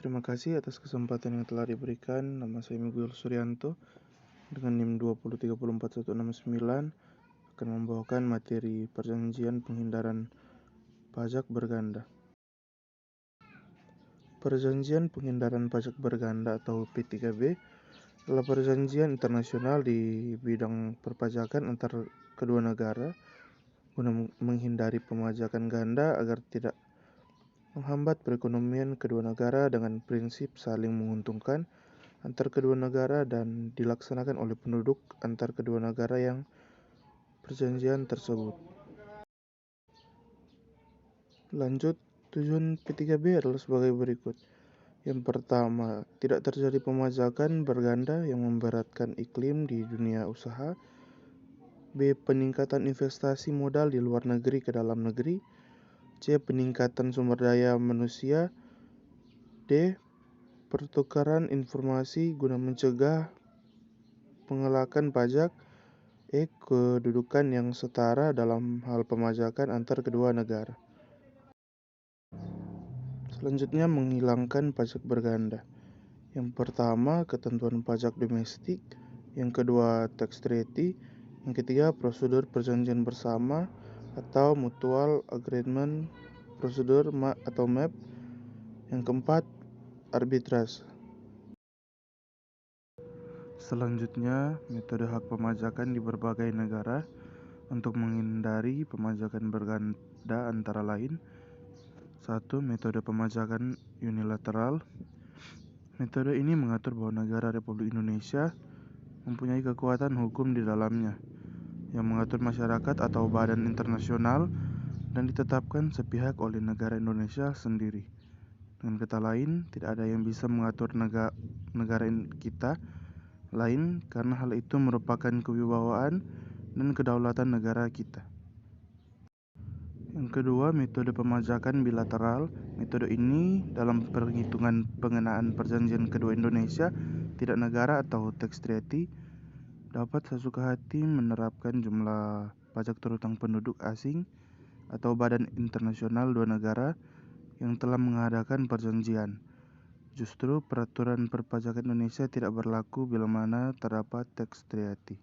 Terima kasih atas kesempatan yang telah diberikan. Nama saya Miguel Suryanto dengan NIM 203041169 akan membawakan materi perjanjian penghindaran pajak berganda. Perjanjian penghindaran pajak berganda atau P3B adalah perjanjian internasional di bidang perpajakan antar kedua negara guna menghindari pemajakan ganda agar tidak menghambat perekonomian kedua negara dengan prinsip saling menguntungkan antar kedua negara dan dilaksanakan oleh penduduk antar kedua negara yang perjanjian tersebut. Lanjut, tujuan P3B adalah sebagai berikut. Yang pertama, tidak terjadi pemajakan berganda yang memberatkan iklim di dunia usaha. B. Peningkatan investasi modal di luar negeri ke dalam negeri. C. Peningkatan sumber daya manusia. D. Pertukaran informasi guna mencegah pengelakan pajak. E. Kedudukan yang setara dalam hal pemajakan antar kedua negara. Selanjutnya, menghilangkan pajak berganda. Yang pertama, ketentuan pajak domestik. Yang kedua, tax treaty. Yang ketiga, prosedur perjanjian bersama atau mutual agreement procedure atau MAP. Yang keempat, arbitrase. Selanjutnya, metode hak pemajakan di berbagai negara untuk menghindari pemajakan berganda antara lain. 1. Metode pemajakan unilateral. Metode ini mengatur bahwa negara Republik Indonesia mempunyai kekuatan hukum di dalamnya yang mengatur masyarakat atau badan internasional dan ditetapkan sepihak oleh negara Indonesia sendiri. Dengan kata lain, tidak ada yang bisa mengatur negara kita lain karena hal itu merupakan kewibawaan dan kedaulatan negara kita. Yang kedua, metode pemajakan bilateral. Metode ini dalam perhitungan pengenaan perjanjian kedua Indonesia, tidak negara atau tax treaty, dapat sesuka hati menerapkan jumlah pajak terutang penduduk asing atau badan internasional dua negara yang telah mengadakan perjanjian. Justru peraturan perpajakan Indonesia tidak berlaku bila mana terdapat tax treaty.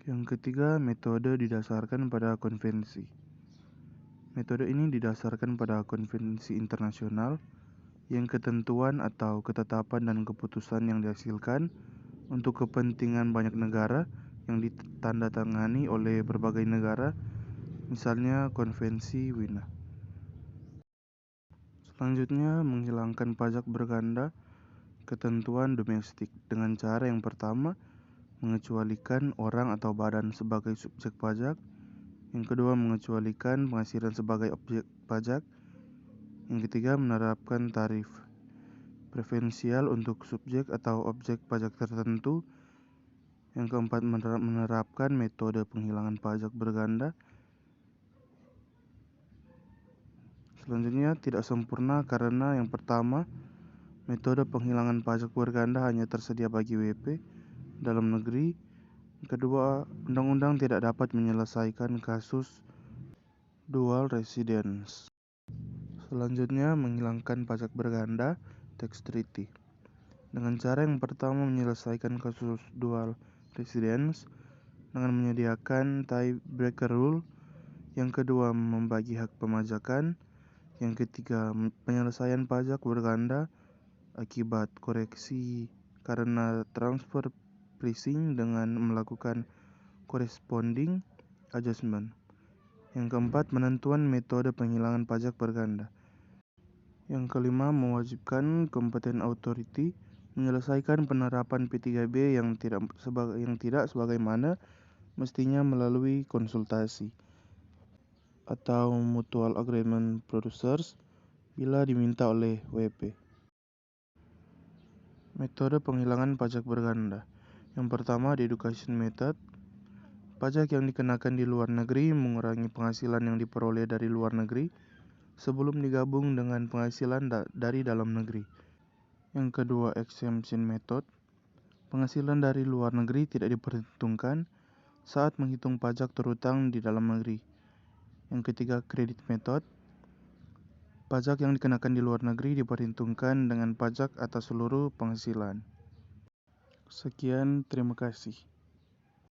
Yang ketiga, metode didasarkan pada konvensi. Metode ini didasarkan pada konvensi internasional yang ketentuan atau ketetapan dan keputusan yang dihasilkan untuk kepentingan banyak negara yang ditandatangani oleh berbagai negara, misalnya konvensi Wina. Selanjutnya, menghilangkan pajak berganda ketentuan domestik dengan cara yang pertama, mengecualikan orang atau badan sebagai subjek pajak. Yang kedua, mengecualikan penghasilan sebagai objek pajak. Yang ketiga, menerapkan tarif preferensial untuk subjek atau objek pajak tertentu. Yang keempat, menerapkan metode penghilangan pajak berganda. Selanjutnya, tidak sempurna karena yang pertama, metode penghilangan pajak berganda hanya tersedia bagi WP dalam negeri. Kedua, undang-undang tidak dapat menyelesaikan kasus dual residence. Selanjutnya, menghilangkan pajak berganda, tax treaty. Dengan cara yang pertama, menyelesaikan kasus dual residence dengan menyediakan tiebreaker rule. Yang kedua, membagi hak pemajakan. Yang ketiga, penyelesaian pajak berganda akibat koreksi karena transfer pricing dengan melakukan corresponding adjustment. Yang keempat, penentuan metode penghilangan pajak berganda. Yang kelima, mewajibkan competent authority menyelesaikan penerapan P3B yang tidak sebagaimana mestinya melalui konsultasi atau mutual agreement producers bila diminta oleh WP. Metode penghilangan pajak berganda. Yang pertama, deduction method. Pajak yang dikenakan di luar negeri mengurangi penghasilan yang diperoleh dari luar negeri sebelum digabung dengan penghasilan dari dalam negeri. Yang kedua, exemption method. Penghasilan dari luar negeri tidak diperhitungkan saat menghitung pajak terutang di dalam negeri. Yang ketiga, credit method. Pajak yang dikenakan di luar negeri diperhitungkan dengan pajak atas seluruh penghasilan. Sekian, terima kasih.